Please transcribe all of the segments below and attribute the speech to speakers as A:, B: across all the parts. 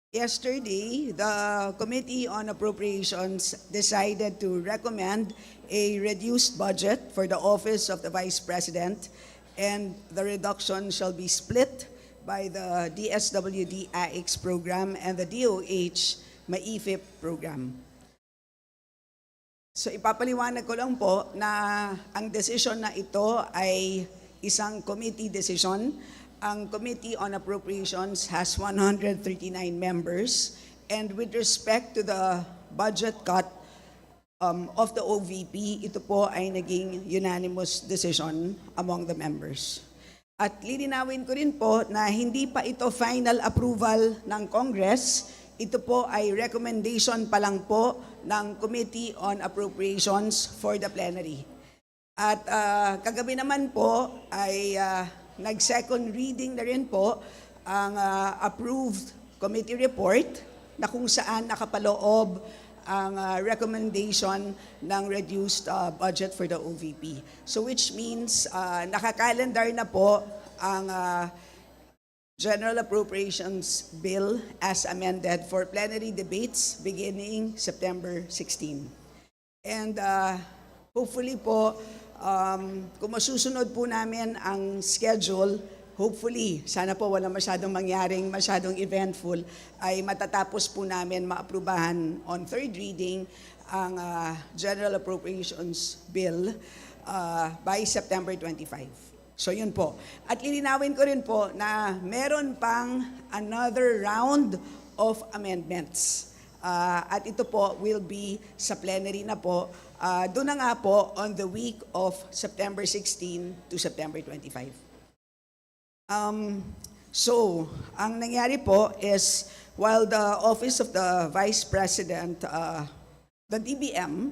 A: Yesterday, the Committee on Appropriations decided to recommend a reduced budget for the Office of the Vice President, and the reduction shall be split by the DSWD AIX program and the DOH MAIFIP program. So ipapaliwanag ko lang po na ang desisyon na ito ay isang committee decision. Ang Committee on Appropriations has 139 members, and with respect to the budget cut of the OVP, ito po ay naging unanimous decision among the members. At lilinawin ko rin po na hindi pa ito final approval ng Congress. Ito po ay recommendation pa lang po ng Committee on Appropriations for the plenary. At kagabi naman po ay nag-second reading na rin po ang approved committee report na kung saan nakapaloob ang recommendation ng reduced budget for the OVP. So which means nakakalendar na po ang General Appropriations Bill as amended for plenary debates beginning September 16. And hopefully po, kung masusunod po namin ang schedule, hopefully, sana po wala masyadong eventful, ay matatapos po namin maaprubahan on third reading ang General Appropriations Bill by September 25. So yun po. At lilinawin ko rin po na meron pang another round of amendments. At ito po will be sa plenary na po. Doon na nga po on the week of September 16 to September 25. So, ang nangyari po is while the Office of the Vice President, the DBM,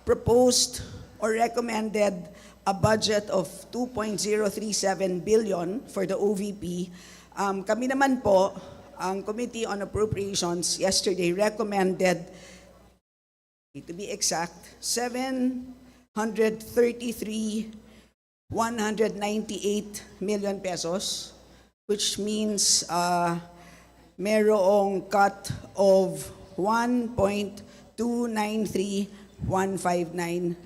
A: proposed or recommended a budget of 2.037 billion for the OVP, kami naman po, ang Committee on Appropriations yesterday recommended, to be exact, 733,198 million pesos, which means merong cut of 1.293159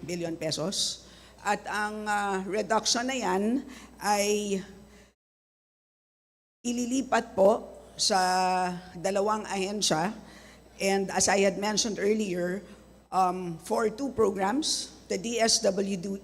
A: billion pesos. At ang reduction na yan ay ililipat po sa dalawang ahensya, and as I had mentioned earlier, for two programs, the DSWD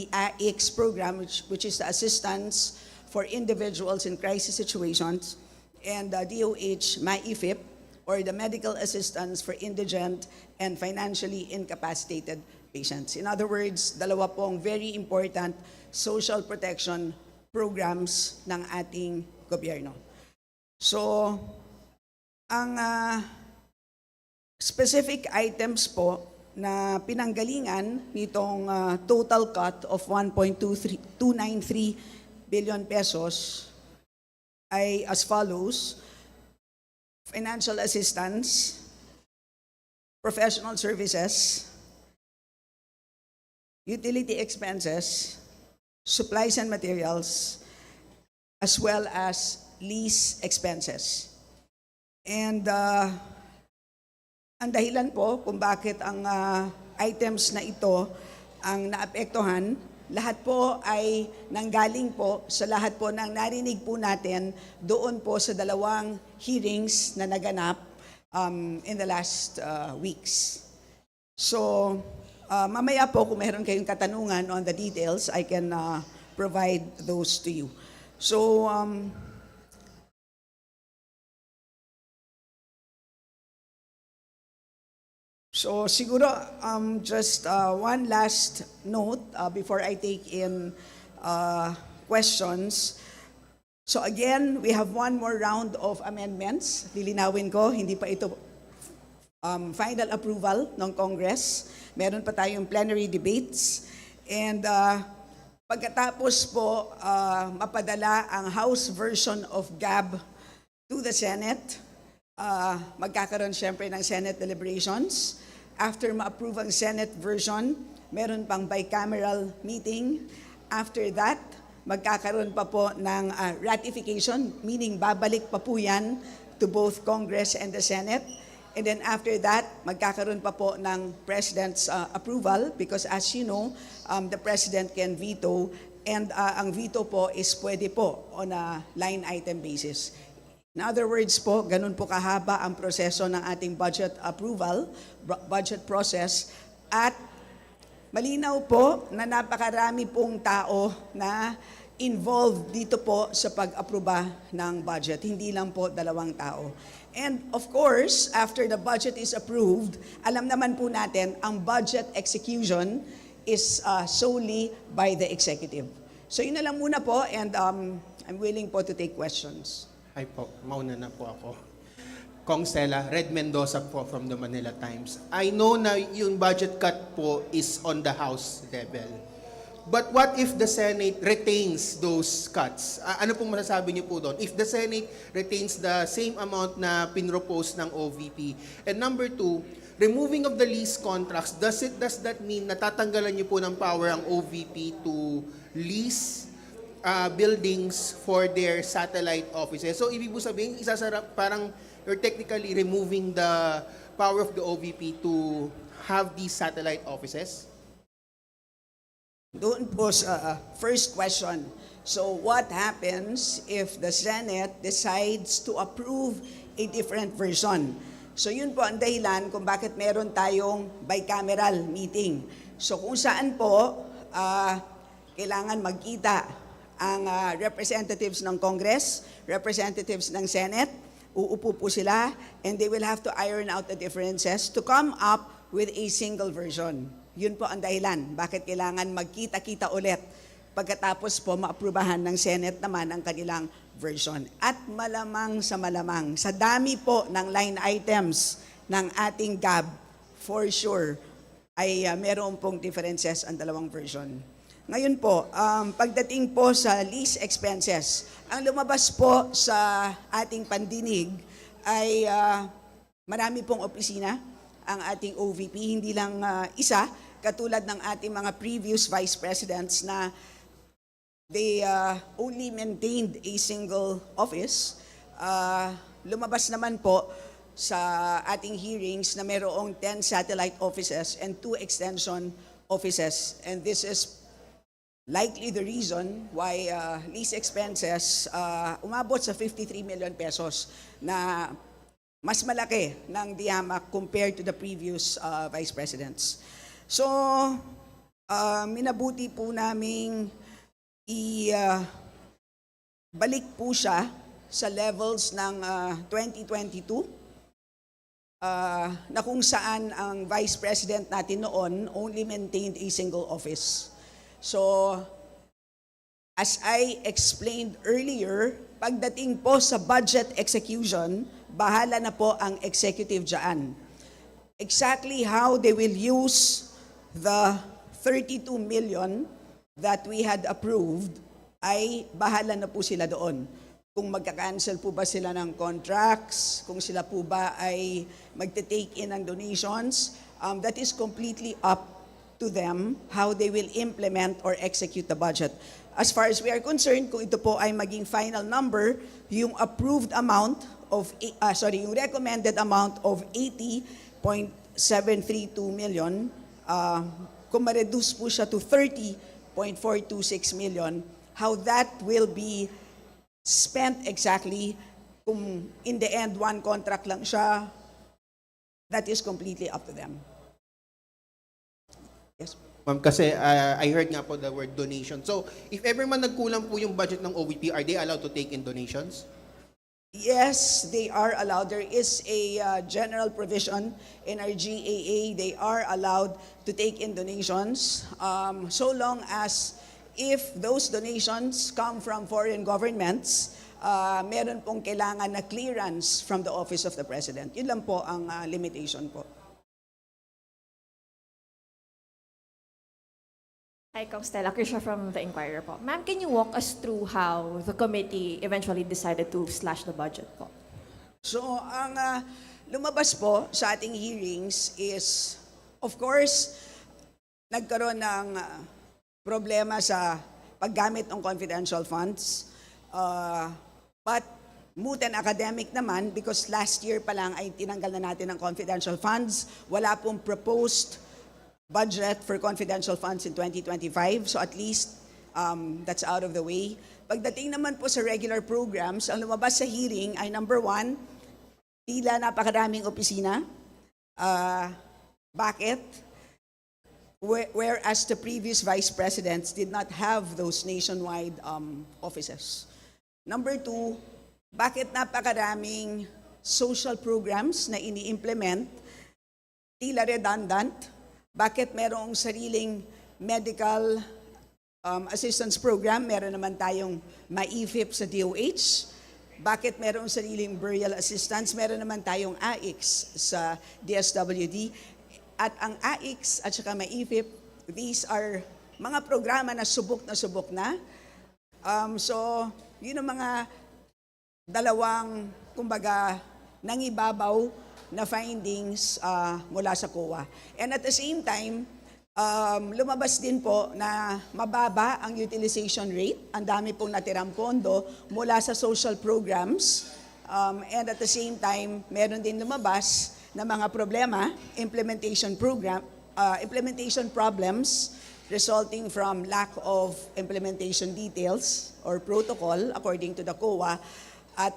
A: AIX program, which is the Assistance for Individuals in Crisis Situations, and the DOH MAIFIP, or the Medical Assistance for Indigent and Financially Incapacitated Patients. In other words, dalawa pong very important social protection programs ng ating gobyerno. So, ang specific items po na pinanggalingan nitong total cut of 1.293 billion pesos ay as follows: financial assistance, professional services, utility expenses, supplies and materials, as well as lease expenses. And ang dahilan po kung bakit ang items na ito ang naapektuhan, lahat po ay nanggaling po sa lahat po ng narinig po natin doon po sa dalawang hearings na naganap in the last weeks. So, mamaya po kung meron kayong katanungan on the details, I can provide those to you. So, siguro just one last note before I take in questions. So again, we have one more round of amendments. Lilinawin ko, hindi pa ito final approval ng Congress. Meron pa tayong plenary debates. And pagkatapos po mapadala ang House version of GAB to the Senate, magkakaroon siyempre ng Senate deliberations. After ma-approve ang Senate version, meron pang bicameral meeting. After that, magkakaroon pa po ng ratification, meaning babalik pa po yan to both Congress and the Senate. And then after that, magkakaroon pa po ng President's approval because as you know, the President can veto and ang veto po is pwede po on a line item basis. In other words po, ganun po kahaba ang proseso ng ating budget approval, budget process at malinaw po na napakarami pong tao na involved dito po sa pag-aproba ng budget, hindi lang po 2 tao. And of course, after the budget is approved, alam naman po natin, ang budget execution is solely by the executive. So yun na lang muna po and I'm willing po to take questions.
B: Hi po, mauna na po ako. Kong Stella, Red Mendoza po from the Manila Times. I know na yung budget cut po is on the House level. But what if the Senate retains those cuts? Ano pong masasabi niyo po doon? If the Senate retains the same amount na pinropose ng OVP. And number 2, removing of the lease contracts, does that mean natatanggalan niyo po ng power ang OVP to lease buildings for their satellite offices? So ibig po sabihin, parang you're technically removing the power of the OVP to have these satellite offices?
A: Doon po sa first question. So what happens if the Senate decides to approve a different version? So yun po ang dahilan kung bakit meron tayong bicameral meeting. So kung saan po kailangan magkita ang representatives ng Congress, representatives ng Senate, uupo po sila and they will have to iron out the differences to come up with a single version. Yun po ang dahilan bakit kailangan magkita-kita ulit pagkatapos po maaprubahan ng Senate naman ang kanilang version. At malamang, sa dami po ng line items ng ating GAB, for sure, ay meron pong differences ang dalawang version. Ngayon po, pagdating po sa lease expenses, ang lumabas po sa ating pandinig ay marami pong opisina ang ating OVP, hindi lang isa, katulad ng ating mga previous vice presidents na they only maintained a single office. Lumabas naman po sa ating hearings na mayroong 10 satellite offices and 2 extension offices. And this is likely the reason why lease expenses umabot sa 53 million pesos na mas malaki ng diamak compared to the previous vice presidents. So, minabuti po naming balik po siya sa levels ng 2022 na kung saan ang vice president natin noon only maintained a single office. So, as I explained earlier, pagdating po sa budget execution, bahala na po ang executive dyan. Exactly how they will use the 32 million that we had approved ay bahala na po sila doon. Kung magka-cancel po ba sila ng contracts, kung sila po ba ay magte-take in ng donations, that is completely up to them how they will implement or execute the budget. As far as we are concerned, kung ito po ay maging final number, yung approved amount of, yung recommended amount of 80.732 million, kung ma-reduce po siya to 30.426 million, how that will be spent exactly, kung in the end, one contract lang siya, that is completely up to them. Yes.
B: Ma'am, kasi I heard nga po the word donation. So, if ever man nagkulang po yung budget ng OVP, are they allowed to take in donations?
A: Yes, they are allowed. There is a general provision in our GAA. They are allowed to take in donations so long as if those donations come from foreign governments, meron pong kailangan na clearance from the Office of the President. Yun lang po ang limitation po.
C: Hi, Kong Stella. Krisha from The Inquirer po. Ma'am, can you walk us through how the committee eventually decided to slash the budget po?
A: So, ang lumabas po sa ating hearings is, of course, nagkaroon ng problema sa paggamit ng confidential funds. But moot and academic naman because last year pa lang ay tinanggal na natin ang confidential funds. Wala pong proposed budget for confidential funds in 2025. So at least that's out of the way. Pagdating naman po sa regular programs, ang lumabas sa hearing ay number one, tila napakaraming opisina. Bakit? Whereas the previous vice presidents did not have those nationwide offices. Number two, bakit napakaraming social programs na ini-implement, tila redundant? Bakit merong sariling medical assistance program? Meron naman tayong MAIFIP sa DOH. Bakit merong sariling burial assistance? Meron naman tayong AIX sa DSWD. At ang AIX at saka MAIFIP, these are mga programa na subok na. So, yun ang mga dalawang, kumbaga, nangibabaw na findings mula sa COA. And at the same time, lumabas din po na mababa ang utilization rate. Ang dami pong natirang pondo mula sa social programs. And at the same time, meron din lumabas na mga problema, implementation problems resulting from lack of implementation details or protocol according to the COA. At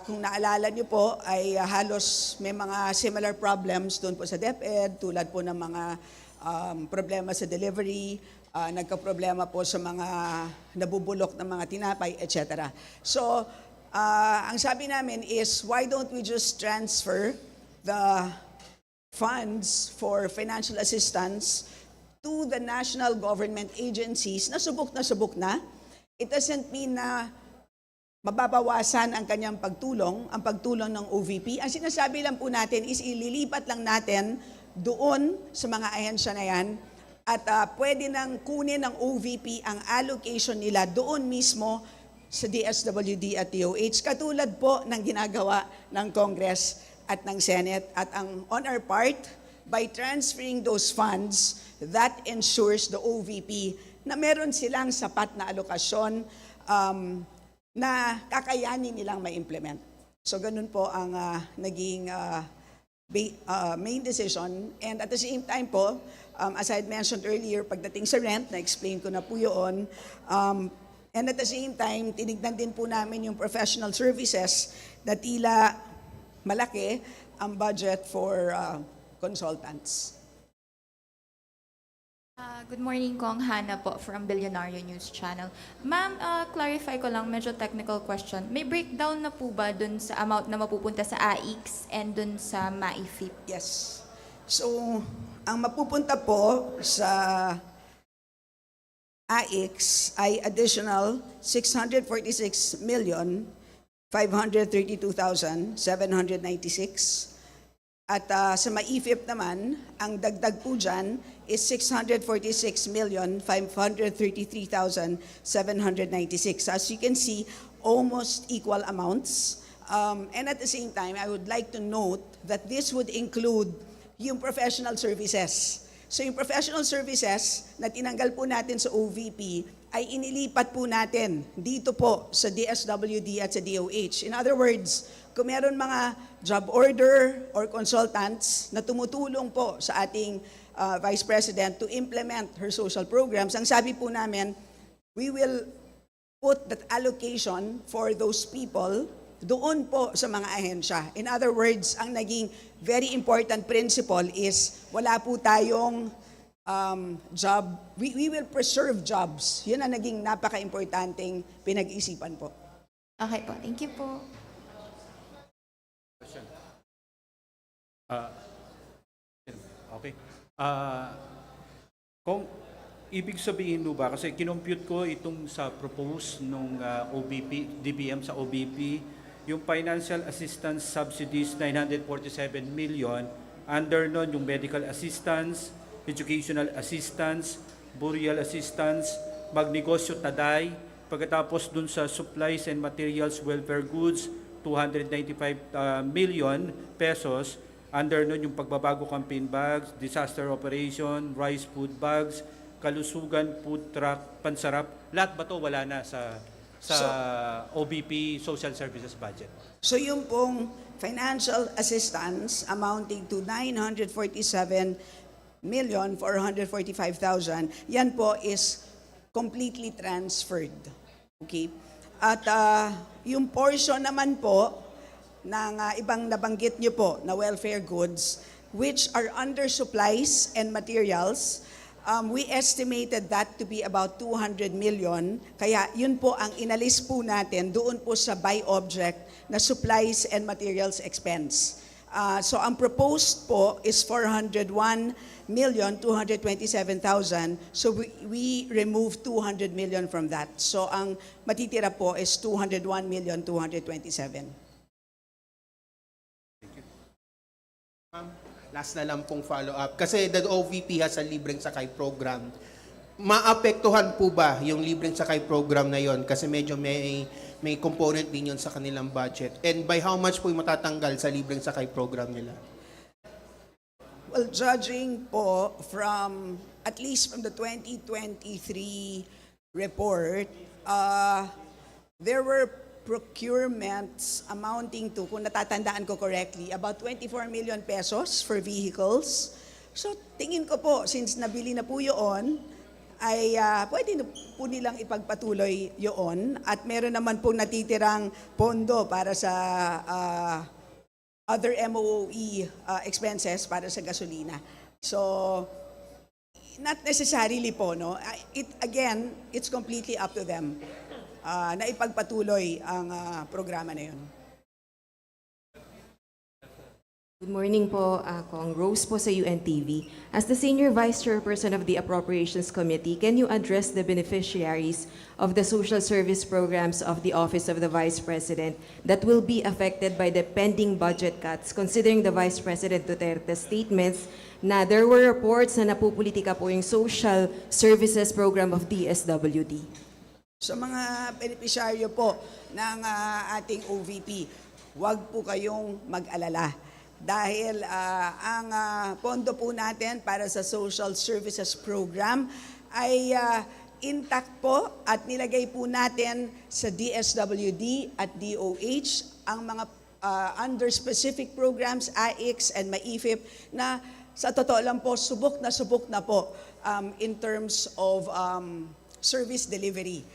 A: kung naalala niyo po ay halos may mga similar problems doon po sa DepEd tulad po ng mga problema sa delivery, nagka-problema po sa mga nabubulok ng mga tinapay, etc. So, ang sabi namin is why don't we just transfer the funds for financial assistance to the national government agencies na subok na. It doesn't mean na mababawasan ang kanyang pagtulong, ang pagtulong ng OVP. Ang sinasabi lang po natin is ililipat lang natin doon sa mga ahensya na yan at pwede nang kunin ng OVP ang allocation nila doon mismo sa DSWD at DOH, katulad po ng ginagawa ng Congress at ng Senate. At on our part, by transferring those funds, that ensures the OVP na meron silang sapat na alokasyon na kakayanin nilang ma-implement. So ganun po ang naging main decision. And at the same time po, as I had mentioned earlier, pagdating sa rent, na-explain ko na po yun. And at the same time, tinignan din po namin yung professional services na tila malaki ang budget for consultants.
D: Good morning, Kong Hana po from Billionario News Channel. Ma'am, clarify ko lang, medyo technical question. May breakdown na po ba dun sa amount na mapupunta sa AIX and dun sa MAIFIP?
A: Yes. So, ang mapupunta po sa AIX ay additional 646,532,796. At sa MAIFIP naman, ang dagdag po dyan is 646,533,796. As you can see, almost equal amounts. And at the same time, I would like to note that this would include yung professional services. So yung professional services na tinanggal po natin sa OVP ay inilipat po natin dito po sa DSWD at sa DOH. In other words, kung meron mga job order or consultants na tumutulong po sa ating Vice President to implement her social programs, ang sabi po namin, we will put that allocation for those people doon po sa mga ahensya. In other words, ang naging very important principle is wala po tayong job. We will preserve jobs. Yun ang naging napaka-importanting pinag-isipan po.
D: Okay po, thank you po.
E: Okay. Kung ibig sabihin mo ba, kasi kinompute ko itong sa propose nung OBP, DBM sa OBP, yung financial assistance subsidies, 947 million, under nun yung medical assistance, educational assistance, burial assistance, magnegosyo taday, pagkatapos dun sa supplies and materials welfare goods, 295 million pesos, under nun yung pagbabago campaign bags, disaster operation, rice food bags, kalusugan, food truck, pansarap, lahat ba to wala na sa sa OBP Social Services budget.
A: So yung pong financial assistance amounting to 947,445,000, yan po is completely transferred. Okay? At yung portion naman po ng ibang nabanggit nyo po na welfare goods, which are under supplies and materials, we estimated that to be about 200 million. Kaya yun po ang inalis po natin doon po sa by object na supplies and materials expense. So ang proposed po is 401,227,000. So we removed 200 million from that. So ang matitira po is 201,227,000.
B: Last na lang pong follow-up. Kasi the OVP has a libreng sakay program. Maapektuhan po ba yung libreng sakay program na yon? Kasi medyo may component din yun sa kanilang budget. And by how much po yung matatanggal sa libreng sakay program nila?
A: Well, judging po from, at least from the 2023 report, there were procurements amounting to, kung natatandaan ko correctly, about 24 million pesos for vehicles. So tingin ko po, since nabili na po yun, ay pwede na po nilang ipagpatuloy yun. At meron naman po natitirang pondo para sa other MOE expenses para sa gasolina. So, not necessarily po, no? Again, it's completely up to them na ipagpatuloy ang programa na yun.
F: Good morning po, Kong Rose po sa UNTV. As the Senior Vice Chairperson of the Appropriations Committee, can you address the beneficiaries of the social service programs of the Office of the Vice President that will be affected by the pending budget cuts, considering the Vice President Duterte's statements na there were reports na napupolitika po yung social services program of DSWD?
A: Sa mga benepisyaryo po ng ating OVP, huwag po kayong mag-alala. Dahil ang pondo po natin para sa Social Services Program ay intact po at nilagay po natin sa DSWD at DOH ang mga under specific programs, AIX and MAIFIP, na sa totoo lang po, subok na po in terms of service delivery.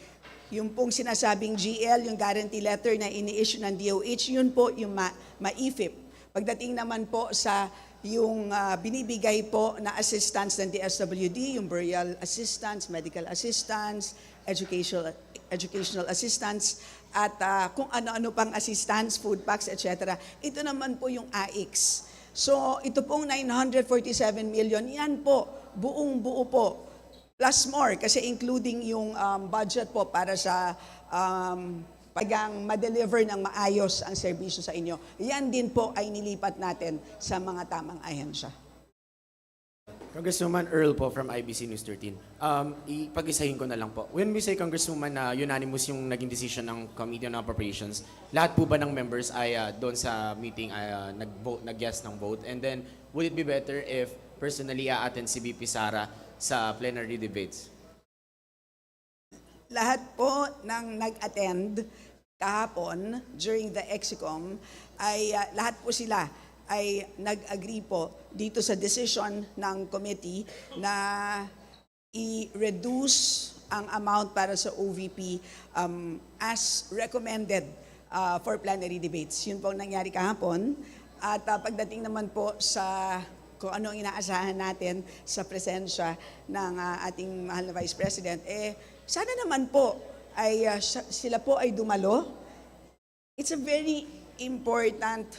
A: Yung pong sinasabing GL, yung guarantee letter na ini-issue ng DOH, yun po yung MAIFIP. Pagdating naman po sa yung binibigay po na assistance ng DSWD, yung burial assistance, medical assistance, educational assistance, at kung ano-ano pang assistance, food packs, etc. Ito naman po yung AIX. So ito pong 947 million, yan po, buong-buo po. Plus more, kasi including yung budget po para sa pagang ma-deliver ng maayos ang serbisyo sa inyo. Yan din po ay nilipat natin sa mga tamang ahensya.
G: Congresswoman Earl po from IBC News 13. Ipag-isahin ko na lang po. When we say, Congresswoman, na unanimous yung naging decision ng Committee on Appropriations, lahat po ba ng members ay doon sa meeting ay nag-yes ng vote? And then, would it be better if personally a-attend si VP Sara sa plenary debates?
A: Lahat po ng nag-attend kahapon during the EXICOM ay lahat po sila ay nag-agree po dito sa decision ng committee na i-reduce ang amount para sa OVP as recommended for plenary debates. Yun po ang nangyari kahapon. At pagdating naman po sa kung ano ang inaasahan natin sa presensya ng ating mahal na Vice President, sana naman po ay sila po ay dumalo. It's a very important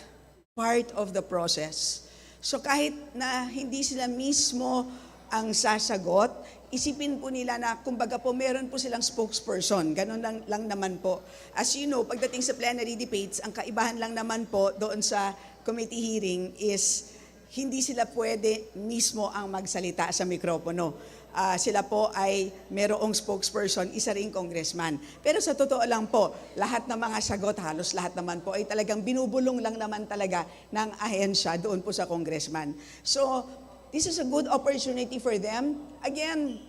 A: part of the process. So kahit na hindi sila mismo ang sasagot, isipin po nila na kumbaga po meron po silang spokesperson. Ganun lang naman po. As you know, pagdating sa plenary debates, ang kaibahan lang naman po doon sa committee hearing is hindi sila pwede mismo ang magsalita sa mikropono. Sila po ay merong spokesperson, isa ring congressman. Pero sa totoo lang po, lahat ng mga sagot, halos lahat naman po, ay talagang binubulong lang naman talaga ng ahensya doon po sa congressman. So, this is a good opportunity for them. Again,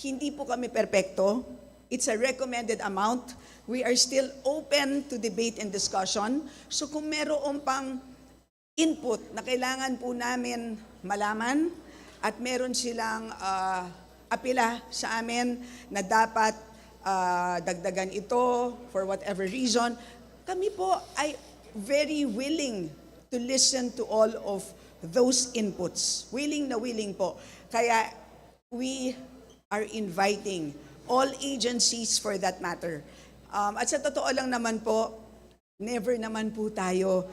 A: hindi po kami perpekto. It's a recommended amount. We are still open to debate and discussion. So kung meron pang input na kailangan po namin malaman at meron silang apela sa amin na dapat dagdagan ito for whatever reason, kami po ay very willing to listen to all of those inputs. Willing na willing po. Kaya we are inviting all agencies for that matter. At sa totoo lang naman po, never naman po tayo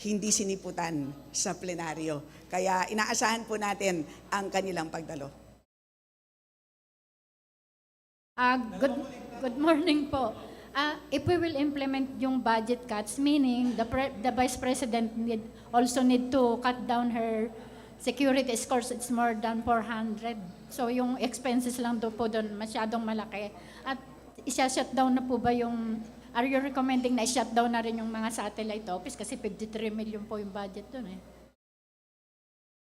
A: hindi siniputan sa plenaryo. Kaya inaasahan po natin ang kanilang pagdalo.
H: Good morning po. If we will implement yung budget cuts, meaning the Vice President also need to cut down her security scores, it's more than 400. So yung expenses lang po doon masyadong malaki. At isa-shutdown na po ba are you recommending na i-shutdown na rin yung mga satellite office kasi 53 million po yung budget doon eh?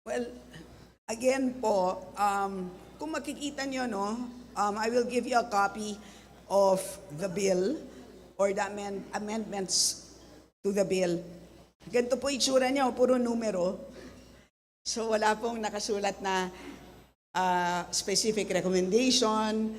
A: Well, again po, kung makikita nyo, I will give you a copy of the bill or the amendments to the bill. Ganito po itsura niya, puro numero. So wala pong nakasulat na specific recommendation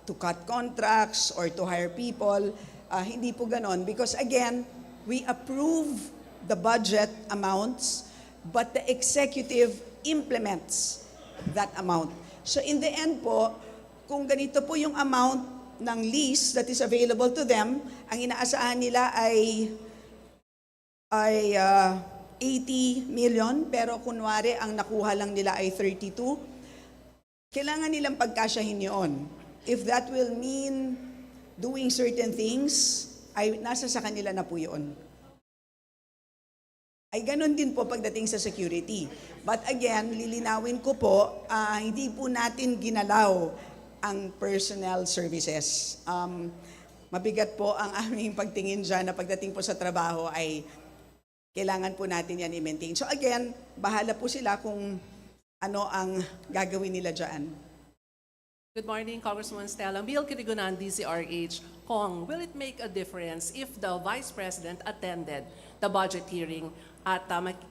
A: to cut contracts or to hire people. Hindi po ganon. Because again, we approve the budget amounts, but the executive implements that amount. So in the end po, kung ganito po yung amount ng lease that is available to them, ang inaasahan nila ay 80 million, pero kunwari ang nakuha lang nila ay 32, kailangan nilang pagkasyahin yun. If that will mean doing certain things, ay nasa sa kanila na po yun. Ay ganun din po pagdating sa security. But again, lilinawin ko po, hindi po natin ginalaw ang personnel services. Mabigat po ang aming pagtingin dyan na pagdating po sa trabaho ay kailangan po natin yan i-maintain. So again, bahala po sila kung ano ang gagawin nila dyan.
I: Good morning, Congresswoman Stella. Bill Kirigonan, DCRH. Kong, will it make a difference if the Vice President attended the budget hearing at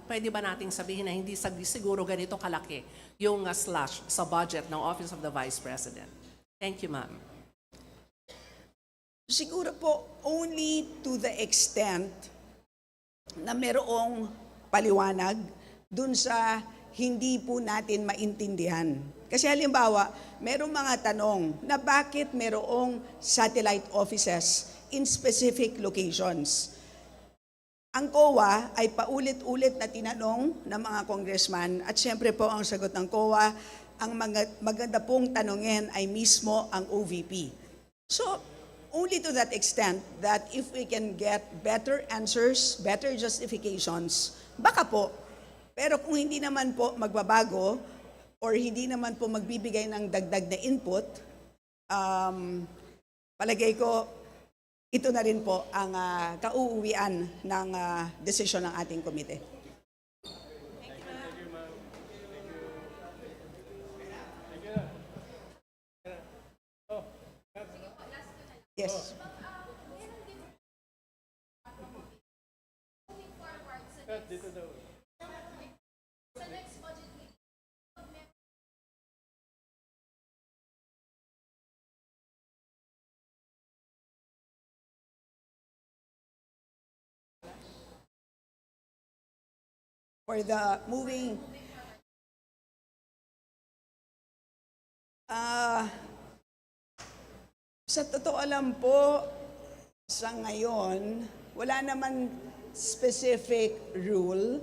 I: pwede ba nating sabihin na hindi siguro ganito kalaki yung slash sa budget ng Office of the Vice President? Thank you, ma'am.
A: Siguro po only to the extent na merong paliwanag dun sa hindi po natin maintindihan. Kasi halimbawa, merong mga tanong na bakit merong satellite offices in specific locations. Ang COA ay paulit-ulit na tinanong ng mga congressman at syempre po ang sagot ng COA, ang maganda pong tanongin ay mismo ang OVP. So, only to that extent that if we can get better answers, better justifications, baka po. Pero kung hindi naman po magbabago or hindi naman po magbibigay ng dagdag na input, palagay ko ito na rin po ang kauuwian ng desisyon ng ating komite. Yes. For the moving sa totoo alam po, sa ngayon, wala naman specific rule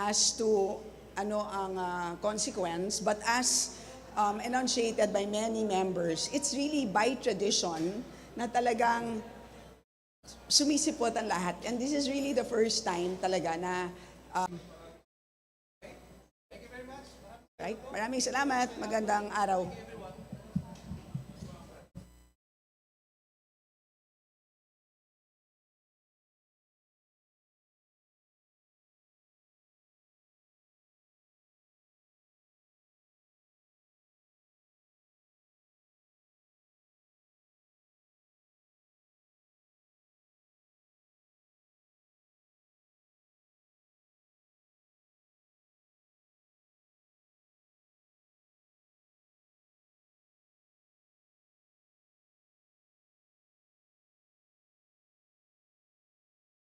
A: as to ano ang consequence, but as enunciated by many members, it's really by tradition na talagang sumisipot ang lahat. And this is really the first time talaga na right? Maraming salamat. Magandang araw.